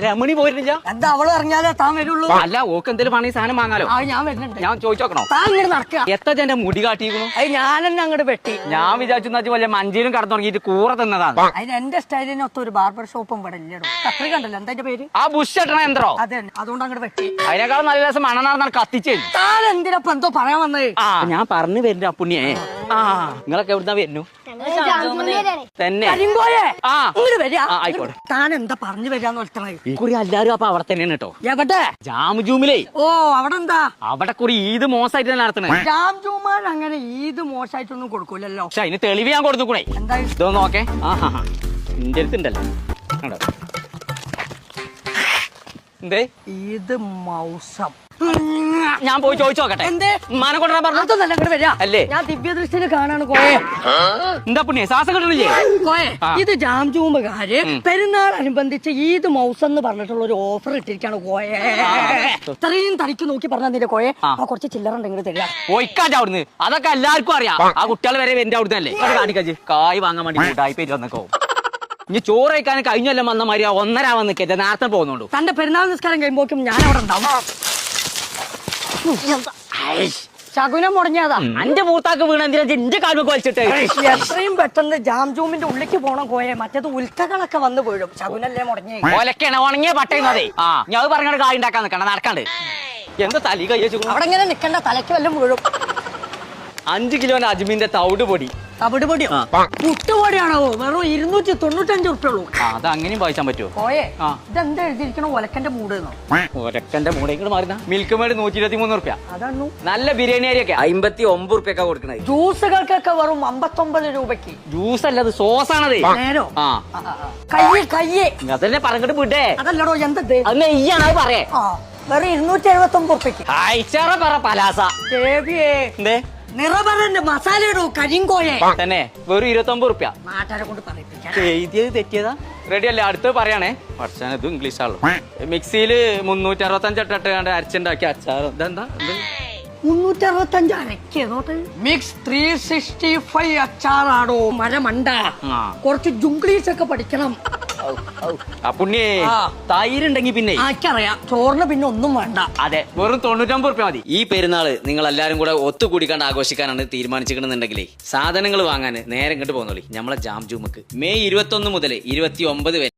രമണി പോയിരുന്നില്ല. എന്താ അവള് അറിഞ്ഞാലേ താൻ വരുള്ളൂ. അല്ല ഓക്ക് എന്തെങ്കിലും പണി സാധനം വാങ്ങാലോ. ഞാൻ വരുന്നുണ്ട്. ഞാൻ ചോദിച്ചോക്കണോ? താൻ ഇങ്ങനെ നടക്കുക. എത്ര എന്റെ മുടി കാട്ടിയിരിക്കണു. അത് ഞാൻ തന്നെ അങ്ങോട്ട് വെട്ടി. ഞാൻ വിചാരിച്ചു വല്ല മഞ്ചയിലും കടന്നു തുടങ്ങിയിട്ട് കൂറ തിന്നതാണ്. അതിന് എന്റെ സ്റ്റൈലിനൊത്ത ഒരു ബാർബർ ഷോപ്പും ഇവിടെ ഇല്ലടോ. കത്രി കണ്ടല്ലോ എന്താ പേര്? ആ ബുഷ് കെട്ടണ യന്ത്രോ? അതെ, അതുകൊണ്ട് അങ്ങോട്ട് വെട്ടി. അതിനേക്കാളും നല്ല ദിവസം മണനാർന്നാണ് കത്തിച്ചേ. താൻ എന്തിനപ്പൊ എന്തോ പറയാൻ വന്നത്? ആ ഞാൻ പറഞ്ഞു വരുന്നു അപ്പുണ്ണിയെ. ആ നിങ്ങളൊക്കെ എവിടുന്നാ വരുന്നു തന്നെ? ആയിക്കോട്ടെ. താൻ എന്താ പറഞ്ഞു വരാന്ന് വെച്ചാൽ കുറി എല്ലാരും അപ്പൊ അവിടെ തന്നെയാണ് കേട്ടോ. എവിടെ? ജാംജൂമിലേ. ഓ അവിടെ എന്താ? അവിടെ കുറി ഈദ് മോശമായിട്ട് നടത്തണേ. ജാംജൂമാൻ അങ്ങനെ ഈദ് മോശമായിട്ടൊന്നും കൊടുക്കൂലല്ലോ. പക്ഷെ അതിന് തെളിവ് ഞാൻ കൊടുത്തുകൂടെ? എന്താ ഇതോ നോക്കേ. ആഹാ എന്റെ അടുത്തുണ്ടല്ലോ. എന്തേ ഈദ് മൗസം? ഞാൻ പോയി ചോദിച്ചു നോക്കട്ടെ. എന്തേ മാനം കൊണ്ടുവരാൻ പറഞ്ഞു? അതൊന്നല്ല അങ്ങോട്ട് വരാ. അല്ലേ ഞാൻ ദിവ്യദൃഷ്ടിയിൽ കാണാണ് കോയെ. എന്താ പുണ്യ ശ്വാസം കിട്ടണില്ലേ? കോയെ ഇത് ജാംജൂമുകാര് പെരുന്നാൾ അനുബന്ധിച്ച് ഈദ് മൗസം എന്ന് പറഞ്ഞിട്ടുള്ള ഒരു ഓഫർ ഇട്ടിരിക്കാണ് കോയെ. ഇത്രയും തനിക്ക് നോക്കി പറഞ്ഞതിന്റെ കോയെ കുറച്ച് ചില്ലറ ഉണ്ടെങ്കിൽ തരാ. പോയിക്കാറ്റ് അവിടുന്ന്. അതൊക്കെ എല്ലാവർക്കും അറിയാം. ആ കുട്ടികൾ വരെ എന്റെ അവിടുന്ന് അല്ലേ കാണിക്കാച്ച് കായ് വാങ്ങാൻ വേണ്ടി കൂട്ടായി പേര് വന്നേക്കോ. ഇനി ചോറ് കഴിക്കാൻ കഴിഞ്ഞെല്ലാം വന്ന മാതിരി 1:30 ആവാൻ നിൽക്കരുത്. നേരത്തെ പോകുന്നുണ്ടോ? തന്റെ പെരുന്നാൾ നിസ്കാരം കഴിയുമ്പോക്കും ഞാൻ അവിടെ ഉണ്ടാവും. ശകുനം മുടങ്ങിയതാ. എന്റെ മൂത്താക്ക് വീണ എന്തിനാ എന്റെ കാൽമൊക്കെ വലിച്ചിട്ട്? എത്രയും പെട്ടെന്ന് ജാംജൂമിന്റെ ഉള്ളിലേക്ക് പോണം കോയെ. മറ്റേത് ഉൽക്കകളൊക്കെ വന്നു വീഴും. ശകുനല്ലേ മുടങ്ങി. ഒലക്കാണ് ഉണങ്ങിയ പട്ടയുന്നതേ. ആ ഞാൻ അത് പറഞ്ഞ കായ് ഉണ്ടാക്കാൻ നിൽക്കണ്ട. നടക്കാണ്ട് എന്താ തലി കഴിച്ചു അവിടെ ഇങ്ങനെ നിക്കണ്ട. തലയ്ക്ക് വല്ലതും വീഴും. 5 കിലോന്റെ അജ്മീന്റെ തവിട് പൊടി. തവിട് പൊടിയോ? പുട്ടുപൊടിയാണോ? വെറും 295 ഉറുപ്പിക ഉള്ളൂ. അത് അങ്ങനെയും വായിച്ചാൻ പറ്റുമോ? കോയെ ഇതെന്താ എഴുതിയിരിക്കണോ? ഒലക്കന്റെ മൂട്. ഒരക്കന്റെ മൂടെ ഇങ്ങോട്ട് മാറുന്ന മിൽക്ക് മേഡ് 123 റുപ്യ. അതാണ് നല്ല ബിരിയാണി അരിയൊക്കെ 59 റുപ്യൊക്കെ കൊടുക്കണേ. ജ്യൂസുകൾക്കൊക്കെ വെറും 59 രൂപയ്ക്ക്. ജ്യൂസ് അല്ലത് സോസാണത്. നേരോ? ആ കയ്യേ അതല്ലേ പറഞ്ഞിട്ട് വിടേ. അതല്ലടോ എന്തത്? അത് നെയ്യാണ്. അത് പറയേ. വെറും 279 ഉറുപ്പിക്ക്. അയച്ചാറ പറ പലാസ. എന്തേ നിറപറന്റെ മസാല ഇടൂ കരിങ്കോയെ. തന്നെ വെറും 29 റുപ്യ. നാട്ടുകാരെ കൊണ്ട് പറയിപ്പിക്കാം. എഴുതിയത് തെറ്റിയതാ. റെഡി അല്ലേ? അടുത്ത് പറയണേ. പക്ഷേ ഇത് ഇംഗ്ലീഷ് ആണല്ലോ. മിക്സിയില് 365 ഇട്ടിട്ട് അരച്ചുണ്ടാക്കിയ അച്ചാർ. ഇതെന്താ 365 അരക്കോട്ട്? മിക്സ് 365 അച്ചാറാടോ മരമണ്ട. കുറച്ച് ജുംഗ്ലീഷ് ഒക്കെ പഠിക്കണം. പുണ്യേ തൈരുണ്ടെങ്കി പിന്നെ ആർക്കറിയാം. ചോറിന് പിന്നെ ഒന്നും വേണ്ട. അതെ വെറും 99 റുപ്യ മതി. ഈ പെരുന്നാള് നിങ്ങൾ എല്ലാരും കൂടെ ഒത്തുകൂടിക്കാണ്ട് ആഘോഷിക്കാനാണ് തീരുമാനിച്ചിട്ടുണ്ടെന്നുണ്ടെങ്കിലേ സാധനങ്ങൾ വാങ്ങാൻ നേരെ ഇങ്ങോട്ട് പോകുന്നോളി. നമ്മളെ ജാംജൂമുക്ക് മെയ് 21 മുതൽ 29 വരെ.